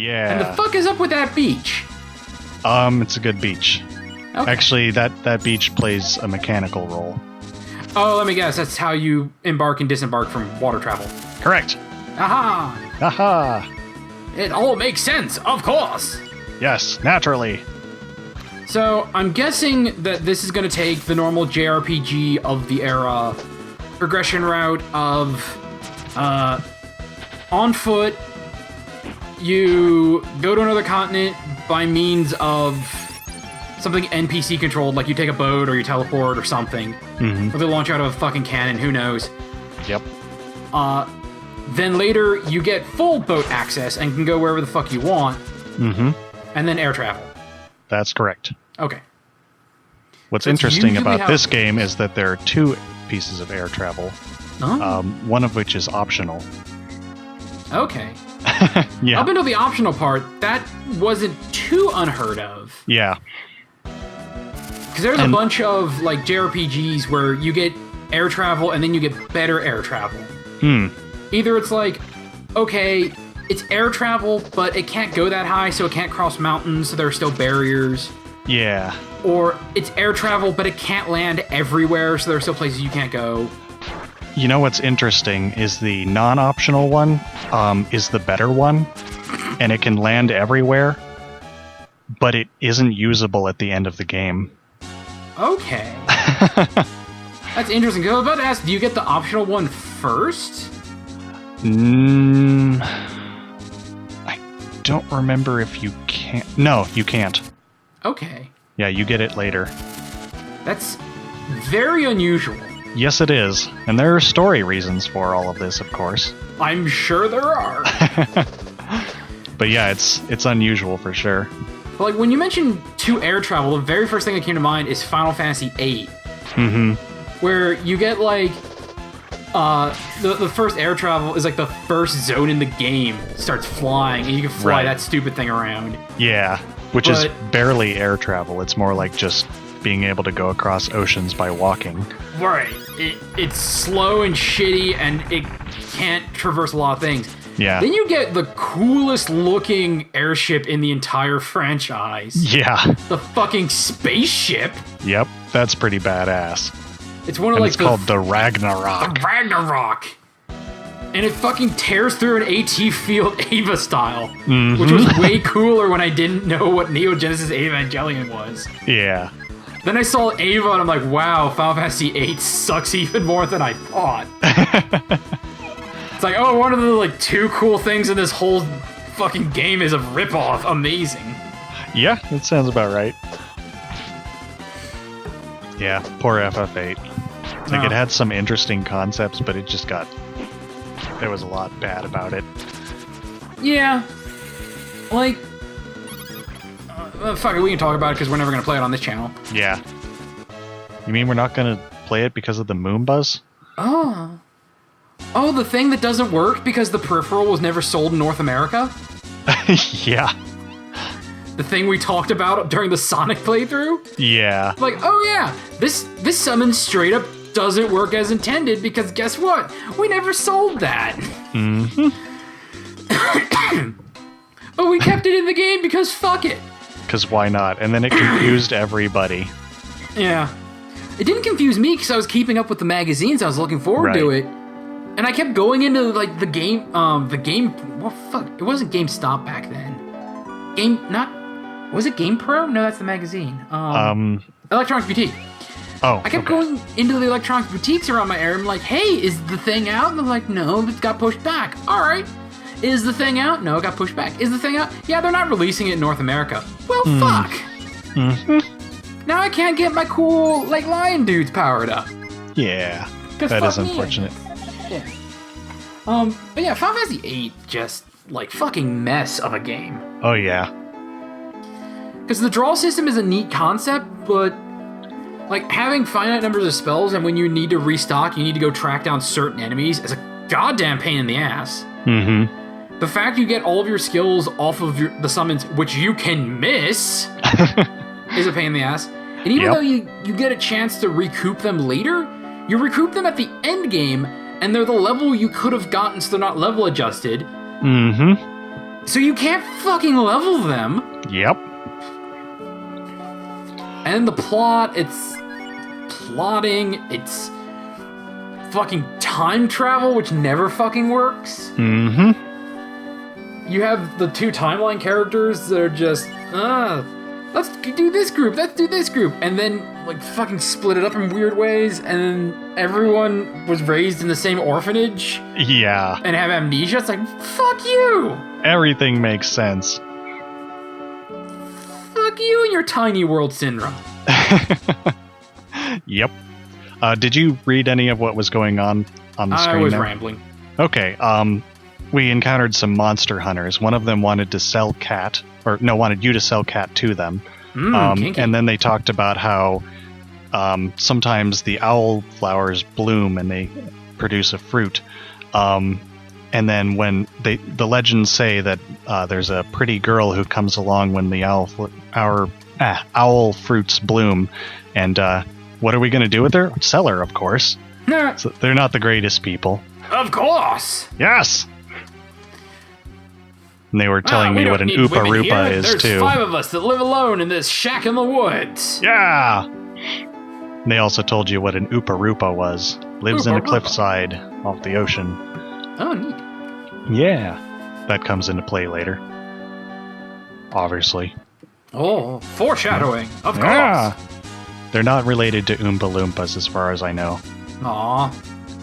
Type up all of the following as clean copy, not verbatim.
Yeah. And the fuck is up with that beach? It's a good beach. Okay. Actually, that beach plays a mechanical role. Oh, let me guess. That's how you embark and disembark from water travel. Correct. Aha! Aha! It all makes sense, of course. Yes, naturally. So, I'm guessing that this is going to take the normal JRPG of the era progression route of on foot, you go to another continent by means of something NPC controlled, like you take a boat or you teleport or something. Or they launch out of a fucking cannon, who knows. Yep. Then later, you get full boat access and can go wherever the fuck you want. And then air travel. That's correct. Okay. What's That's interesting usually about how- this game is that there are 2 pieces of air travel, Oh, one of which is optional. okay. Yeah. Up until the optional part, that wasn't too unheard of. Yeah. Because there's a bunch of like JRPGs where you get air travel and then you get better air travel. Either it's like, okay, it's air travel, but it can't go that high, so it can't cross mountains, so there are still barriers. Yeah. Or it's air travel, but it can't land everywhere, so there are still places you can't go. You know what's interesting is the non-optional one is the better one, and it can land everywhere, but it isn't usable at the end of the game. Okay. That's interesting. 'Cause I was about to ask, do you get the optional one first? I don't remember if you can. No, you can't. Okay. Yeah, you get it later. That's very unusual. Yes, it is. And there are story reasons for all of this, of course. I'm sure there are. But yeah, it's unusual for sure. Like, when you mentioned 2 air travel, the very first thing that came to mind is Final Fantasy VIII. Where you get, like, the first air travel is, like, the first zone in the game starts flying, and you can fly that stupid thing around. Yeah, which is barely air travel. It's more like just being able to go across oceans by walking. Right. It's slow and shitty, and it can't traverse a lot of things. Yeah. Then you get the coolest looking airship in the entire franchise. Yeah. The fucking spaceship. Yep, that's pretty badass. It's one of And like it's called the Ragnarok. The Ragnarok. And it fucking tears through an AT field Ava style. Which was way cooler when I didn't know what Neo Genesis Evangelion was. Yeah. Then I saw Ava and I'm like, wow, Final Fantasy VIII sucks even more than I thought. It's like, oh, one of the like 2 cool things in this whole fucking game is a ripoff. Amazing. Yeah, that sounds about right. Yeah, poor FF8. Like, it had some interesting concepts, but it just got... There was a lot bad about it. Yeah. Like... fuck it, we can talk about it because we're never going to play it on this channel. Yeah. You mean we're not going to play it because of the Moonbuzz? Oh. Oh, the thing that doesn't work because the peripheral was never sold in North America? Yeah. The thing we talked about during the Sonic playthrough? Yeah. Like, oh yeah, this summon straight up doesn't work as intended because guess what? We never sold that. But we kept it in the game because fuck it. Because why not? And then it confused everybody. Yeah. It didn't confuse me because I was keeping up with the magazines. I was looking forward to it. And I kept going into, like, the game, well, fuck, it wasn't GameStop back then. Was it GamePro? No, that's the magazine. Electronics Boutique. Oh, I kept going into the electronics boutiques around my area. I'm like, hey, is the thing out? And they're like, no, it got pushed back. All right. Is the thing out? No, it got pushed back. Is the thing out? Yeah, they're not releasing it in North America. Well, fuck. Now I can't get my cool, like, lion dudes powered up. Yeah, that is unfortunate. Yeah. But yeah, Final Fantasy VIII just, like, fucking mess of a game. Oh, yeah. Because the draw system is a neat concept, but, like, having finite numbers of spells and when you need to restock, you need to go track down certain enemies is a goddamn pain in the ass. The fact you get all of your skills off of the summons, which you can miss, is a pain in the ass. And even though you get a chance to recoup them later, you recoup them at the end game, and they're the level you could have gotten so they're not level adjusted. So you can't fucking level them. Yep. And the plot, it's plotting, it's fucking time travel, which never fucking works. Mm-hmm. You have the two timeline characters that are just, let's do this group, let's do this group, and then like fucking split it up in weird ways, and then everyone was raised in the same orphanage. Yeah. And have amnesia. It's like, fuck you! Everything makes sense. Fuck you and your tiny world syndrome. Yep. Did you read any of what was going on the screen? I was there? rambling. Okay. We encountered some monster hunters. One of them wanted to sell Cat, wanted you to sell Cat to them. Kinky. And then they talked about how sometimes the owl flowers bloom and they produce a fruit. And then when the legends say that there's a pretty girl who comes along when the owl fruits bloom, and what are we going to do with her? Sell her, of course. So they're not the greatest people. Of course. Yes. And they were telling me what an Oopa Roopa is, There's too. 5 of us that live alone in this shack in the woods. Yeah! And they also told you what an Oopa Roopa was. Lives in a cliffside off the ocean. Oh, neat. Yeah. That comes into play later. Obviously. Oh, foreshadowing. Of Yeah. course. They're not related to Oompa Loompas as far as I know. Aw. I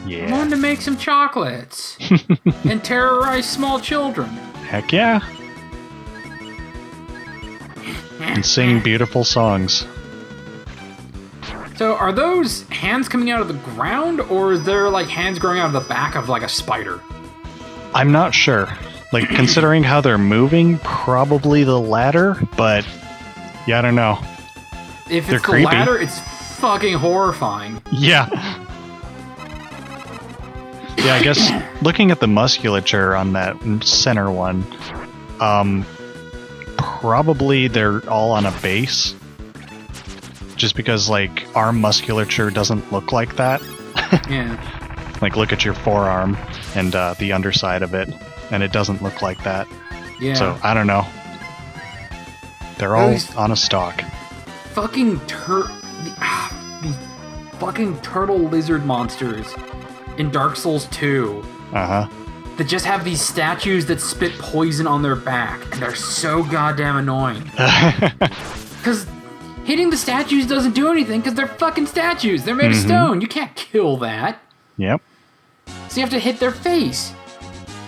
Yeah. wanted to make some chocolates. And terrorize small children. Heck yeah. And sing beautiful songs. So are those hands coming out of the ground, or is there like hands growing out of the back of like a spider? I'm not sure. Like, considering how they're moving, probably the latter, but yeah, I don't know. If They're it's the creepy. latter, it's fucking horrifying. Yeah. Yeah, I guess looking at the musculature on that center one, probably they're all on a base. Just because, like, arm musculature doesn't look like that. Yeah. Like, look at your forearm and the underside of it, and it doesn't look like that. Yeah. So, I don't know. They're all Those on a stalk. fucking these fucking turtle lizard monsters in Dark Souls 2 Uh-huh. that just have these statues that spit poison on their back, and they're so goddamn annoying. Because hitting the statues doesn't do anything, because they're fucking statues. They're made of stone. You can't kill that. Yep. So you have to hit their face.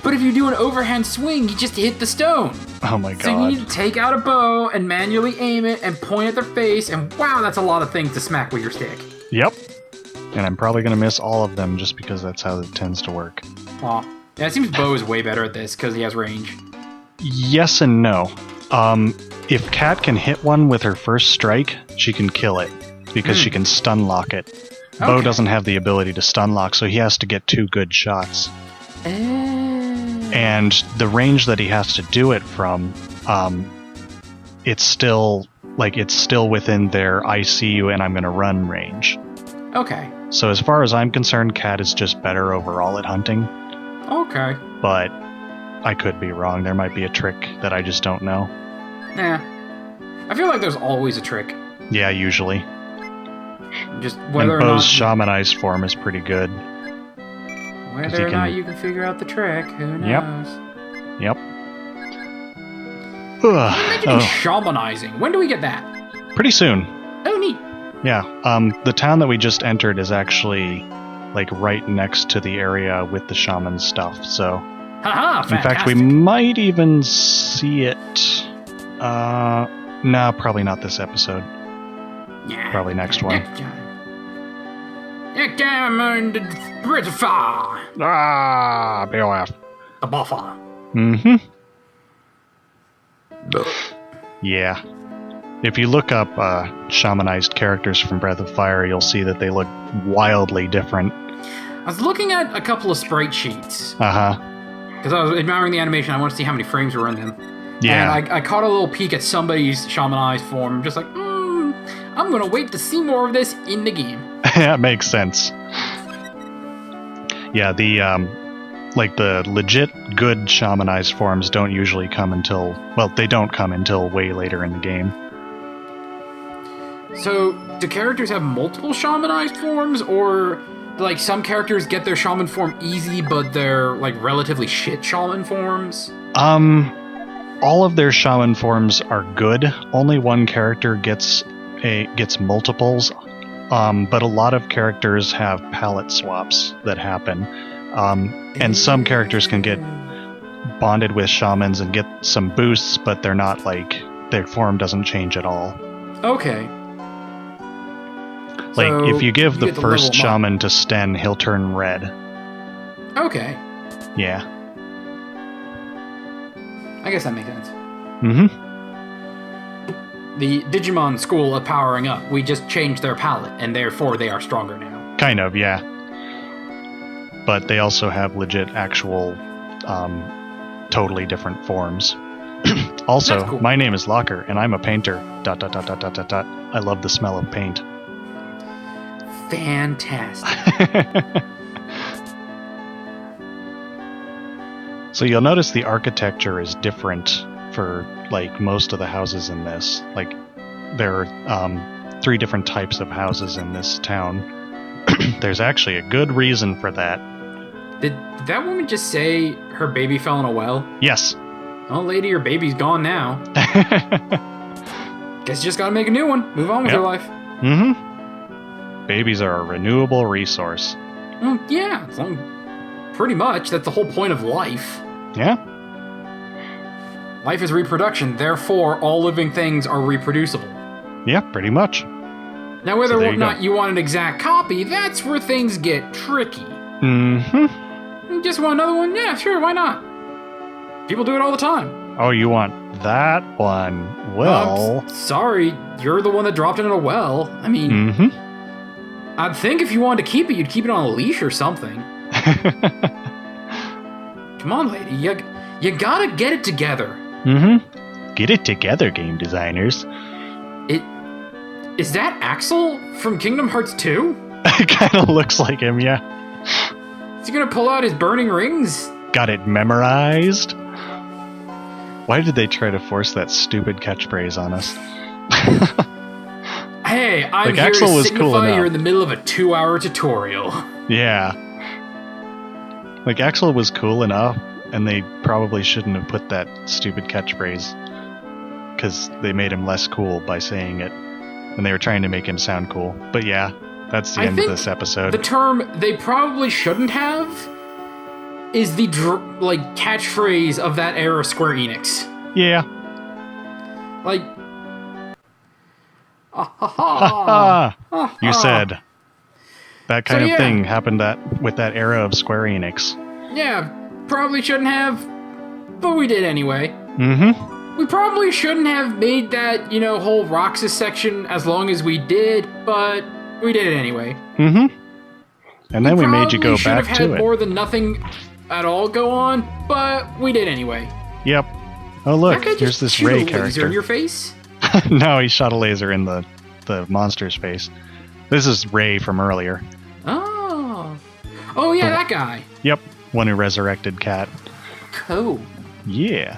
But if you do an overhand swing, you just hit the stone. Oh my So you god. need to take out a bow and manually aim it and point at their face, and wow, that's a lot of things to smack with your stick. Yep. And I'm probably going to miss all of them just because that's how it tends to work. Aw. Yeah, it seems Bo is way better at this because he has range. Yes and no. If Kat can hit one with her first strike, she can kill it because she can stun lock it. Bo Okay. doesn't have the ability to stun lock, so he has to get 2 good shots. And the range that he has to do it from, it's still within their I see you and I'm going to run range. Okay. So as far as I'm concerned, Kat is just better overall at hunting, Okay. but I could be wrong. There might be a trick that I just don't know. Nah. I feel like there's always a trick. Yeah, usually. Just And whether or Bo's not shamanized form is pretty good. whether or not you can figure out the trick, who knows? Yep. Mentioning Oh, shamanizing. When do we get that? pretty soon. Oh, neat. Yeah. The town that we just entered is actually like right next to the area with the shaman stuff. So, Haha, in fantastic. fact, we might even see it. No, probably not this episode. Yeah. Probably next one. Next time. Next time on the Bridge of Fire. Ah, BOF. The buffer. Mm-hmm. Yeah. If you look up shamanized characters from Breath of Fire, you'll see that they look wildly different. I was looking at a couple of sprite sheets Uh-huh. because I was admiring the animation. I want to see how many frames were in them. Yeah. And I caught a little peek at somebody's shamanized form. I'm just like, I'm gonna wait to see more of this in the game. That makes sense. Yeah, like the legit good shamanized forms don't usually come until, well, they don't come until way later in the game. So, do characters have multiple shamanized forms, or like some characters get their shaman form easy, but they're like relatively shit shaman forms? All of their shaman forms are good. Only one character gets multiples. But a lot of characters have palette swaps that happen. And some characters can get bonded with shamans and get some boosts, but they're not like, their form doesn't change at all. Okay. Like, So, if you give the get to first level 'em up. shaman to Sten, he'll turn red. Okay. Yeah. I guess that makes sense. Mm-hmm. The Digimon school of powering up, we just changed their palette, and therefore they are stronger now. Kind of, yeah. But they also have legit, actual, totally different forms. Also, That's cool. my name is Locker, and I'm a painter. ... I love the smell of paint. Fantastic. So you'll notice the architecture is different for, like, most of the houses in this. Like, there are 3 different types of houses in this town. There's actually a good reason for that. Did that woman just say her baby fell in a well? Yes. Oh, lady, your baby's gone now. Guess you just gotta make a new one. Move on with Yep. your life. Mm-hmm. Babies are a renewable resource. Well, yeah, as long, pretty much. That's the whole point of life. Yeah. Life is reproduction, therefore all living things are reproducible. Yeah, pretty much. Now, whether So there or you not go. you want an exact copy, that's where things get tricky. Mm-hmm. You just want another one? Yeah, sure, why not? People do it all the time. Oh, you want that one? Well... Sorry, you're the one that dropped it in a well. I mean, Mm-hmm. I'd think if you wanted to keep it, you'd keep it on a leash or something. Come on, lady, you gotta get it together. Mm-hmm. Get it together, game designers. Is that Axel from Kingdom Hearts 2? It kind of looks like him, yeah. Is he gonna pull out his burning rings? Got it memorized? Why did they try to force that stupid catchphrase on us? Hey, I'm Like, here Axel to was cool signify enough. you're in the middle of a 2-hour tutorial. Yeah. Like, Axel was cool enough, and they probably shouldn't have put that stupid catchphrase. Because they made him less cool by saying it. And they were trying to make him sound cool. But yeah, that's the I end of think this episode. The term they probably shouldn't have is the catchphrase of that era Square Enix. Yeah. Like, You said. That kind So, of yeah. thing happened with that era of Square Enix. Yeah, probably shouldn't have, but we did anyway. Mm-hmm. We probably shouldn't have made that, whole Roxas section as long as we did, but we did it anyway. Mm-hmm. And then we made you go Probably should back have to had it. more than nothing at all go on, but we did anyway. Yep. Oh look, That guy here's just this shoot Ray a laser character. in your face? No, he shot a laser in the monster's face. This is Ray from earlier. Oh. Oh, yeah, that guy. Yep, one who resurrected Cat. Cool. Yeah.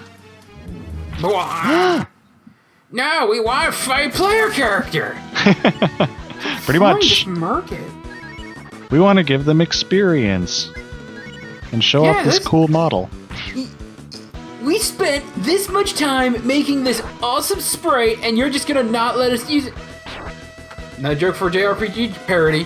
No, we want a 5-player character. Pretty Fine, much. just mark it. We want to give them experience. And show Yeah, off this that's- cool model. We spent this much time making this awesome sprite, and you're just gonna not let us use it. No joke for JRPG parody.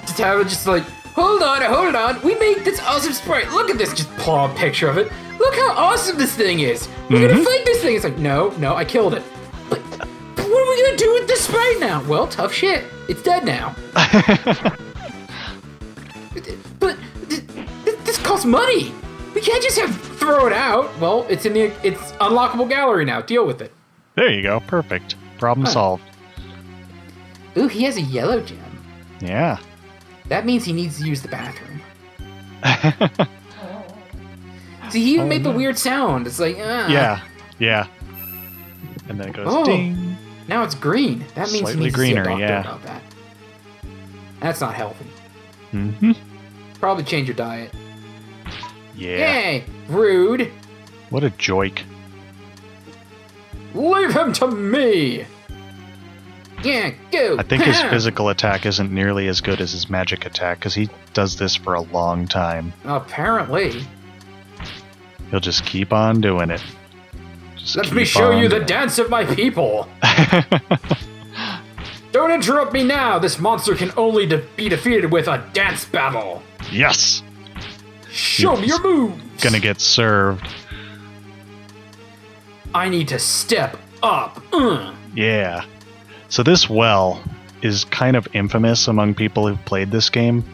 Just have it just like, hold on, we made this awesome sprite. Look at this, just pull out a picture of it. Look how awesome this thing is. We're gonna fight this thing. It's like, no, I killed it. But what are we gonna do with this sprite now? Well, tough shit. It's dead now. But this costs money. We can't just throw it out. Well, it's unlockable gallery now. Deal with it. There you go. Perfect. Problem solved. Ooh, he has a yellow gem. Yeah. That means he needs to use the bathroom. See, he even made the weird sound. It's like, Yeah. And then it goes ding. Now it's green. That means Slightly he needs greener, to see a doctor yeah. about that. That's not healthy. Mm-hmm. Probably change your diet. Yeah. Yay! Rude. What a joik. Leave him to me! Yeah, go! I think his physical attack isn't nearly as good as his magic attack, because he does this for a long time. Apparently. He'll just keep on doing it. Let me show you the dance of my people! Don't interrupt me now! This monster can only be defeated with a dance battle! Yes! Show me your moves! Gonna get served. I need to step up! Yeah. So this well is kind of infamous among people who've played this game,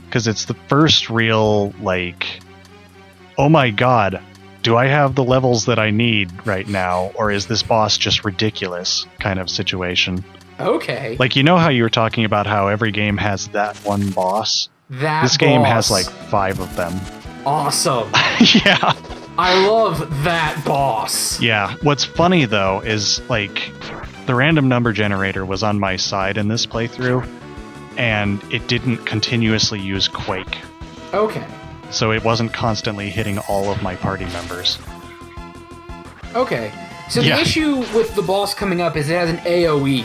because it's the first real, like, oh my god, do I have the levels that I need right now, or is this boss just ridiculous kind of situation? Okay. Like, you know how you were talking about how every game has that one boss? This game has like 5 of them. Awesome. Yeah. I love that boss. Yeah. What's funny, though, is, like, the random number generator was on my side in this playthrough, and it didn't continuously use Quake. Okay. So it wasn't constantly hitting all of my party members. Okay. So the issue with the boss coming up is it has an AoE.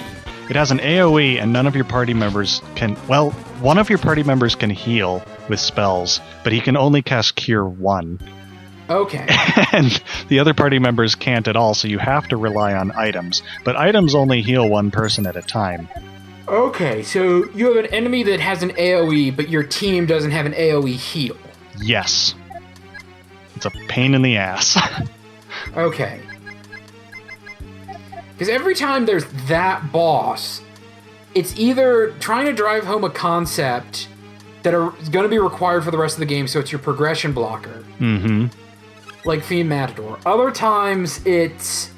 It has an AoE, and none of your party members can... Well, one of your party members can heal with spells, but he can only cast Cure 1. Okay. And the other party members can't at all, so you have to rely on items. But items only heal one person at a time. Okay, so you have an enemy that has an AoE, but your team doesn't have an AoE heal. Yes. It's a pain in the ass. Okay. Because every time there's that boss, it's either trying to drive home a concept that is going to be required for the rest of the game, so it's your progression blocker. Mm-hmm. Like Fiend Matador. Other times, it's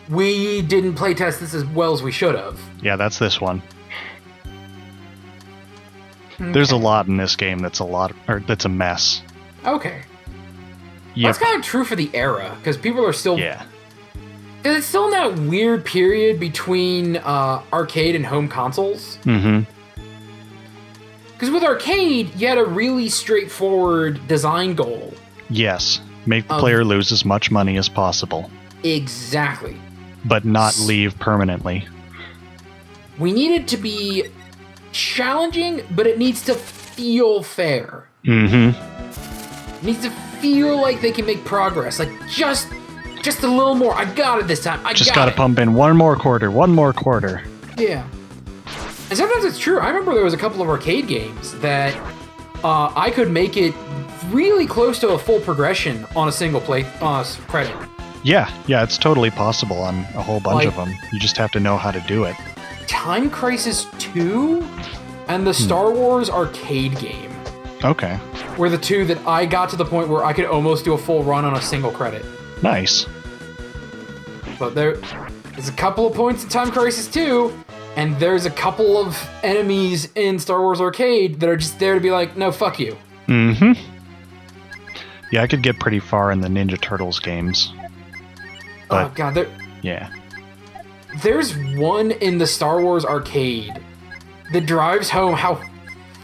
we didn't playtest this as well as we should have. Yeah, that's this one. Okay. There's a lot in this game that's a mess. Okay. Yep. That's kind of true for the era, because people are still... Yeah. Because it's still in that weird period between arcade and home consoles. Mm-hmm. Because with arcade, you had a really straightforward design goal. Yes. Make the player lose as much money as possible. Exactly. But not leave permanently. We need it to be challenging, but it needs to feel fair. Mm-hmm. It needs to feel like they can make progress. Like, just a little more. I got it this time. I just got gotta it. pump in one more quarter. Yeah. And sometimes it's true. I remember there was a couple of arcade games that I could make it really close to a full progression on a single play credit. Yeah, it's totally possible on a whole bunch of them. You just have to know how to do it. Time Crisis 2 and the Star Wars arcade game. Okay. Were the two that I got to the point where I could almost do a full run on a single credit. Nice. But there's a couple of points in Time Crisis 2, and there's a couple of enemies in Star Wars Arcade that are just there to be like, no, fuck you. Mm-hmm. Yeah, I could get pretty far in the Ninja Turtles games. But, oh, God. Yeah. There's one in the Star Wars Arcade that drives home how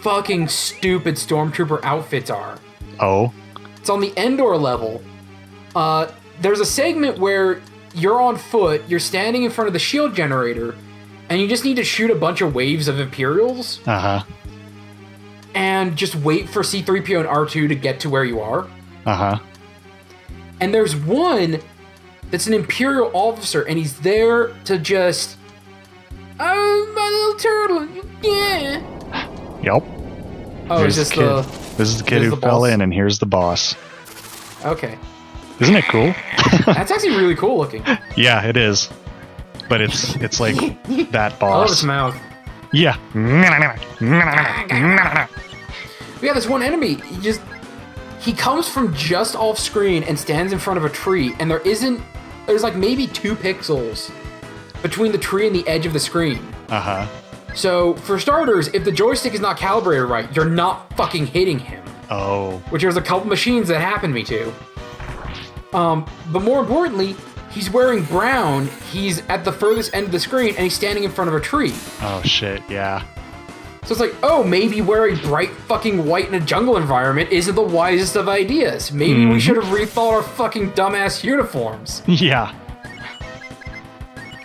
fucking stupid Stormtrooper outfits are. Oh? It's on the Endor level. There's a segment where you're on foot, you're standing in front of the shield generator, and you just need to shoot a bunch of waves of Imperials. Uh-huh. And just wait for C-3PO and R2 to get to where you are. Uh-huh. And there's one that's an Imperial officer, and he's there to just... Oh, my little turtle, yeah. Yep. Oh, is this the... This is the kid who fell in, and here's the boss. Okay. Isn't it cool? That's actually really cool looking. Yeah, it is. But it's like that boss. I love its mouth. Yeah. We got this one enemy. He comes from just off screen and stands in front of a tree, and there's like maybe 2 pixels between the tree and the edge of the screen. Uh-huh. So, for starters, if the joystick is not calibrated right, you're not fucking hitting him. Oh. Which there's a couple machines that happened to me to. But more importantly, he's wearing brown, he's at the furthest end of the screen, and he's standing in front of a tree. Oh shit, yeah. So it's like, oh, maybe wearing bright fucking white in a jungle environment isn't the wisest of ideas. Maybe we should have rethought our fucking dumbass uniforms. Yeah.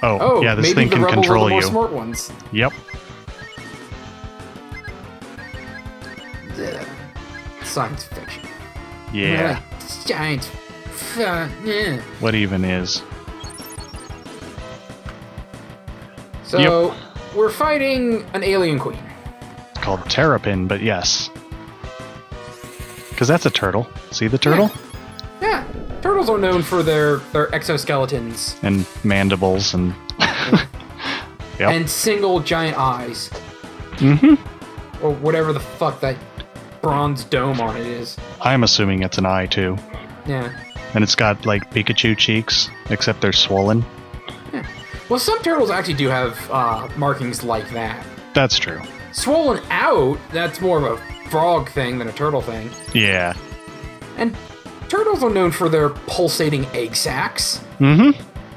Oh, yeah, this thing can control you. Maybe the more smart ones. Yep. Science fiction. Yeah. Science. Yeah. What even is? So, we're fighting an alien queen. It's called Terrapin, but yes. Because that's a turtle. See the turtle? Yeah. Turtles are known for their exoskeletons. And mandibles and... Yep. And single giant eyes. Mm-hmm. Or whatever the fuck that bronze dome on it is. I'm assuming it's an eye, too. Yeah. And it's got, like, Pikachu cheeks, except they're swollen. Yeah. Well, some turtles actually do have markings like that. That's true. Swollen out, that's more of a frog thing than a turtle thing. Yeah. And turtles are known for their pulsating egg sacs. Mm-hmm.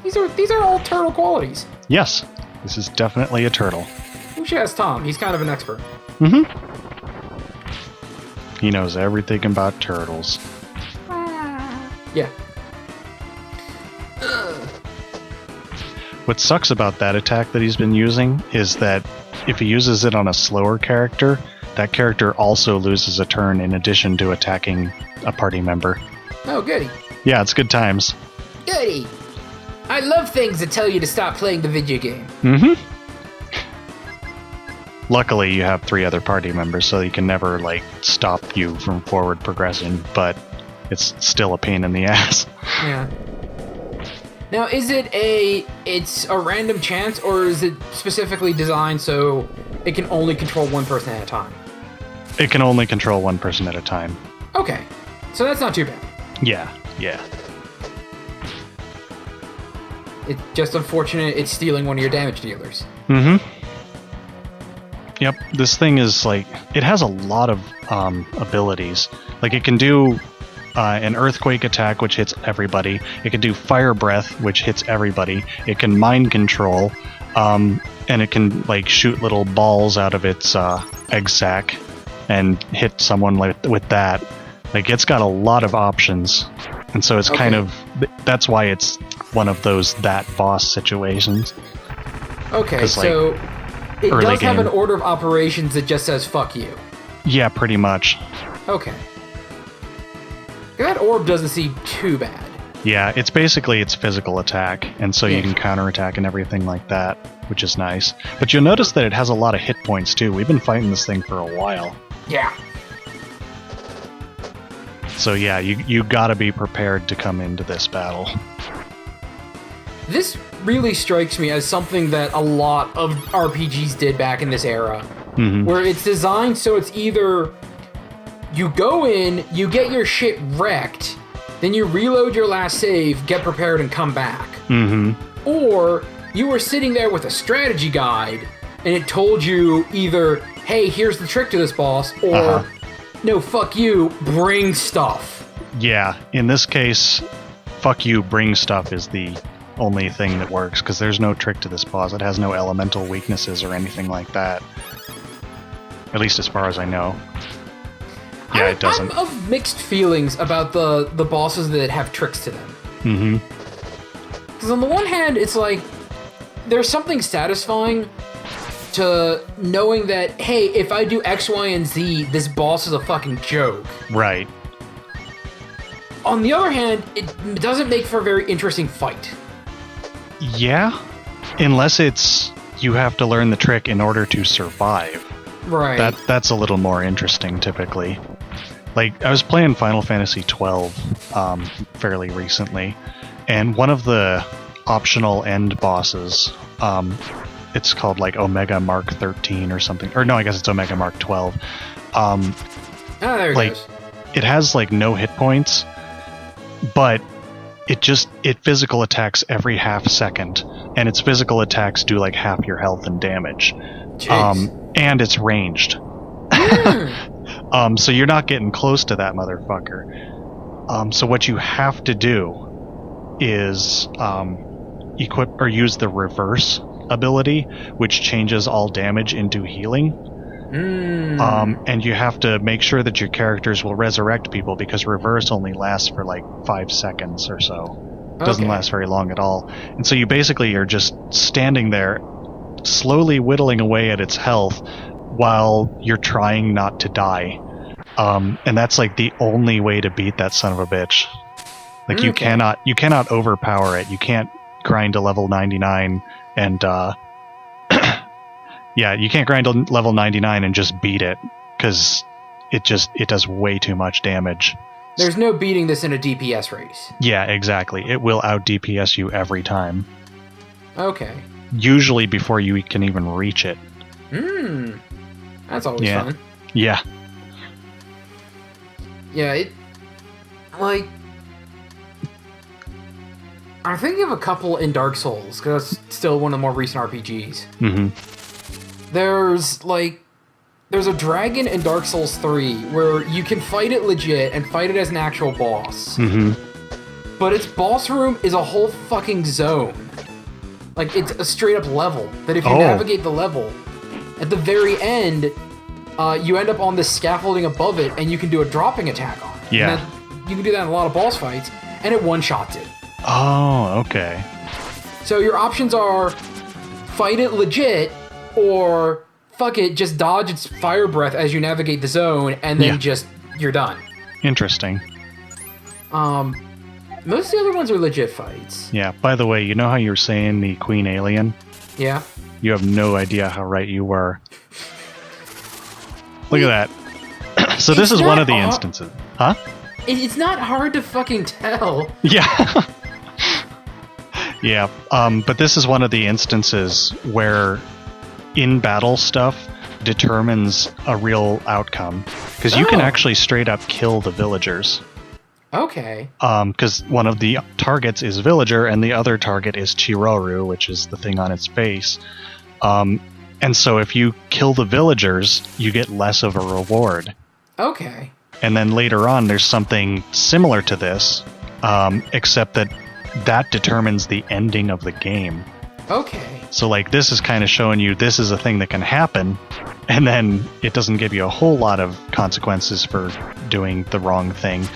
These are all turtle qualities. Yes. This is definitely a turtle. We should ask Tom. He's kind of an expert. Mm-hmm. He knows everything about turtles. Yeah. What sucks about that attack that he's been using is that if he uses it on a slower character, that character also loses a turn in addition to attacking a party member. Oh, goody. Yeah, it's good times. Goody. I love things that tell you to stop playing the video game. Mm-hmm. Luckily, you have 3 other party members, so you can never, like, stop you from forward progressing, but it's still a pain in the ass. Yeah. Now, is it it's a random chance, or is it specifically designed so it can only control one person at a time? It can only control one person at a time. Okay. So that's not too bad. Yeah, yeah. It's just unfortunate it's stealing one of your damage dealers. Mm-hmm. Yep, this thing is, like, it has a lot of abilities. Like, it can do an earthquake attack, which hits everybody. It can do fire breath, which hits everybody. It can mind control, and it can, like, shoot little balls out of its egg sac and hit someone with that. Like, it's got a lot of options, and so it's kind of... That's why it's one of those that boss situations. Okay, so... Like, it does have an order of operations that just says, fuck you. Yeah, pretty much. Okay. That orb doesn't seem too bad. Yeah, it's basically its physical attack, and so you can counterattack and everything like that, which is nice. But you'll notice that it has a lot of hit points, too. We've been fighting this thing for a while. Yeah. So yeah, you gotta be prepared to come into this battle. This really strikes me as something that a lot of RPGs did back in this era. Mm-hmm. Where it's designed so it's either you go in, you get your shit wrecked, then you reload your last save, get prepared, and come back. Mm-hmm. Or you were sitting there with a strategy guide, and it told you either, hey, here's the trick to this boss, or, no, fuck you, bring stuff. Yeah, in this case, fuck you, bring stuff is the only thing that works, because there's no trick to this boss. It has no elemental weaknesses or anything like that. At least as far as I know. Yeah, it doesn't. I'm of mixed feelings about the bosses that have tricks to them. Mm-hmm. Because on the one hand, it's like, there's something satisfying to knowing that, hey, if I do X, Y, and Z, this boss is a fucking joke. Right. On the other hand, it doesn't make for a very interesting fight. Yeah, unless it's you have to learn the trick in order to survive. Right. That's a little more interesting, typically. Like, I was playing Final Fantasy XII fairly recently, and one of the optional end bosses, it's called, like, Omega Mark 13 or something. Or no, I guess it's Omega Mark 12. There it goes. It has, like, no hit points, but it physical attacks every half second, and its physical attacks do like half your health and damage. And it's ranged. So you're not getting close to that motherfucker. So what you have to do is equip or use the reverse ability, which changes all damage into healing. And you have to make sure that your characters will resurrect people, because reverse only lasts for like 5 seconds or so. It doesn't last very long at all. And so you basically are just standing there, slowly whittling away at its health while you're trying not to die. And that's like the only way to beat that son of a bitch. Like you cannot overpower it. You can't grind to level 99 and yeah, you can't grind to level 99 and just beat it, because it does way too much damage. There's no beating this in a DPS race. Yeah, exactly. It will out DPS you every time. Okay. Usually before you can even reach it. That's always fun. Yeah. Yeah, it... Like... I'm thinking of a couple in Dark Souls, because it's still one of the more recent RPGs. There's a dragon in Dark Souls 3 where you can fight it legit and fight it as an actual boss. But its boss room is a whole fucking zone. Like, it's a straight up level that if you navigate the level, at the very end, you end up on this scaffolding above it and you can do a dropping attack on it. Yeah. You can do that in a lot of boss fights, and it one-shots it. Oh, okay. So your options are fight it legit, or fuck it, just dodge its fire breath as you navigate the zone, and then you're done. Interesting. Most of the other ones are legit fights. Yeah, by the way, you know how you were saying the Queen Alien? Yeah. You have no idea how right you were. Look at that. So this is one of the instances. Huh? It's not hard to fucking tell. Yeah. Yeah, but this is one of the instances where in-battle stuff determines a real outcome. Because you can actually straight up kill the villagers. Okay. Because one of the targets is villager, and the other target is Chiroru, which is the thing on its face. And so if you kill the villagers, you get less of a reward. Okay. And then later on, there's something similar to this, except that determines the ending of the game. Okay. So, like, this is kind of showing you this is a thing that can happen, and then it doesn't give you a whole lot of consequences for doing the wrong thing.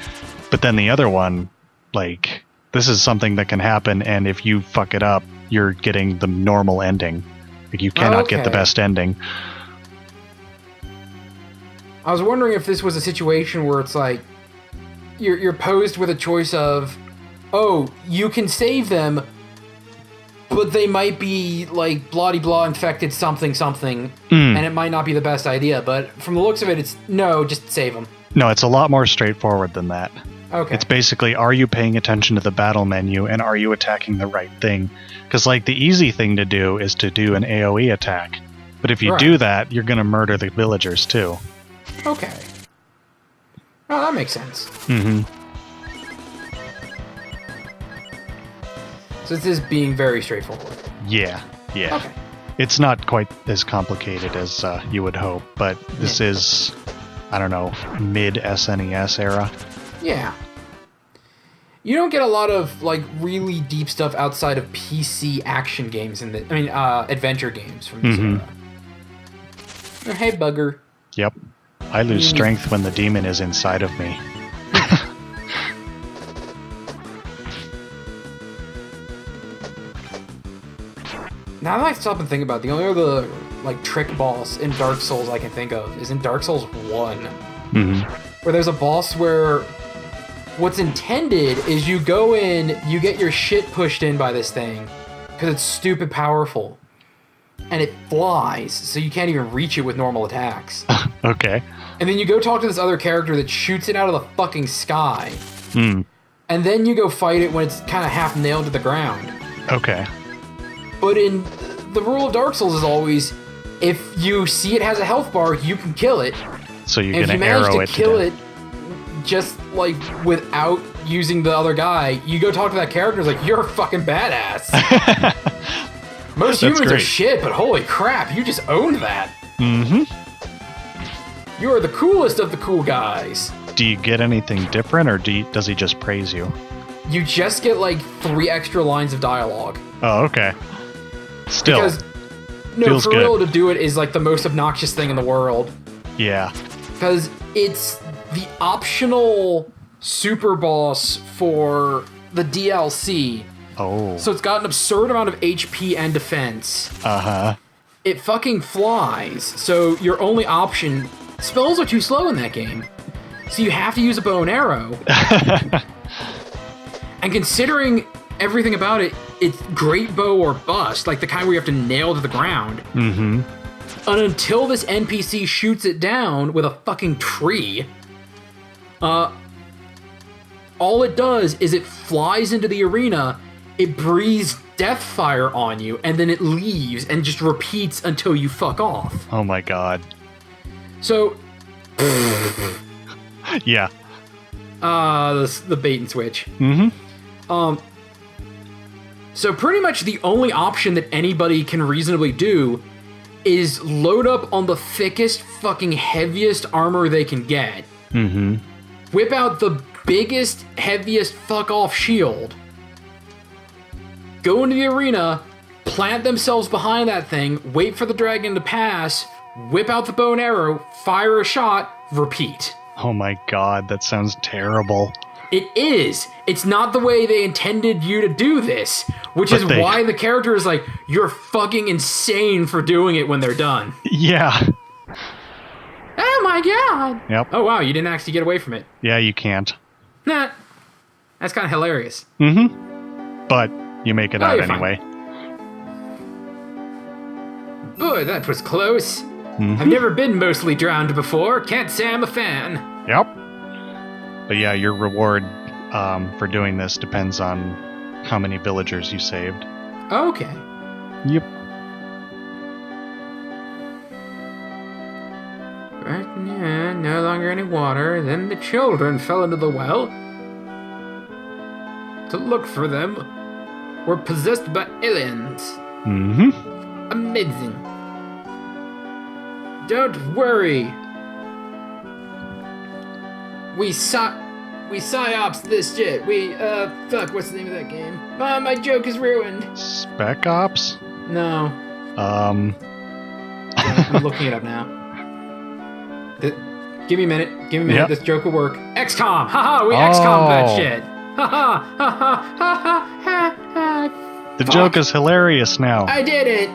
But then the other one, like, this is something that can happen, and if you fuck it up, you're getting the normal ending. Like, you cannot get the best ending. I was wondering if this was a situation where it's like, you're posed with a choice of, oh, you can save them, but they might be, like, blah-de-blah infected something, and it might not be the best idea. But from the looks of it, it's, no, just save them. No, it's a lot more straightforward than that. Okay. It's basically, are you paying attention to the battle menu, and are you attacking the right thing? Because, like, the easy thing to do is to do an AoE attack. But if you do that, you're going to murder the villagers, too. Okay. Oh, that makes sense. So this is being very straightforward. Yeah. Okay. It's not quite as complicated as you would hope, but this is, I don't know, mid-SNES era. Yeah. You don't get a lot of, like, really deep stuff outside of PC action games adventure games from this era. Oh, hey, bugger. Yep. I lose strength when the demon is inside of me. Now that I stop and think about it, the only other, like, trick boss in Dark Souls I can think of is in Dark Souls 1. Where there's a boss where what's intended is you go in, you get your shit pushed in by this thing, because it's stupid powerful. And it flies, so you can't even reach it with normal attacks. Okay. And then you go talk to this other character that shoots it out of the fucking sky. And then you go fight it when it's kind of half nailed to the ground. Okay. But in the rule of Dark Souls is always, if you see it has a health bar, you can kill it. So you're going to arrow it. If you manage to kill it, just, like, without using the other guy, you go talk to that character, it's like, you're a fucking badass. Most humans are shit, but holy crap, you just owned that. You are the coolest of the cool guys. Do you get anything different, or does he just praise you? You just get, like, 3 extra lines of dialogue. Oh, okay. Still. Because No, Feels for good. real, to do it is like the most obnoxious thing in the world. Yeah. Because it's the optional super boss for the DLC. Oh. So it's got an absurd amount of HP and defense. Uh-huh. It fucking flies. So your only option... Spells are too slow in that game. So you have to use a bow and arrow. And considering everything about it, it's great bow or bust, like the kind where you have to nail to the ground. Mm-hmm. And until this NPC shoots it down with a fucking tree, all it does is it flies into the arena, it breathes death fire on you, and then it leaves and just repeats until you fuck off. Oh my god. So, Yeah. the bait and switch. Mm-hmm. So pretty much the only option that anybody can reasonably do is load up on the thickest, fucking heaviest armor they can get. Mm-hmm. Whip out the biggest, heaviest fuck-off shield. Go into the arena, plant themselves behind that thing, wait for the dragon to pass, whip out the bow and arrow, fire a shot, repeat. Oh my god, that sounds terrible. It is. It's not the way they intended you to do this, which is why the character is like, you're fucking insane for doing it when they're done. Yeah. Oh my god. Yep. Oh wow, you didn't actually get away from it. Yeah, you can't. Nah. That's kind of hilarious. Mm-hmm. But you make it out you're fine. anyway. Boy, that was close. Mm-hmm. I've never been mostly drowned before. Can't say I'm a fan. Yep. But yeah, your reward for doing this depends on how many villagers you saved. Okay. Yep. Right, yeah, no longer any water. Then the children fell into the well. To look for them, were possessed by aliens. Mm-hmm. Amazing. Don't worry. We psyops this shit. Fuck, what's the name of that game? My joke is ruined. Spec Ops? No. Um. Yeah, I'm looking it up now. Give me a minute. Yep. This joke will work. XCOM. Haha, we XCOM that shit. Haha, haha, haha, ha. The joke is hilarious now. I did it.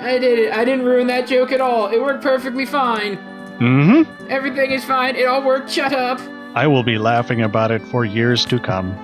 I didn't ruin that joke at all. It worked perfectly fine. Mm-hmm. Everything is fine. It all worked. Shut up. I will be laughing about it for years to come.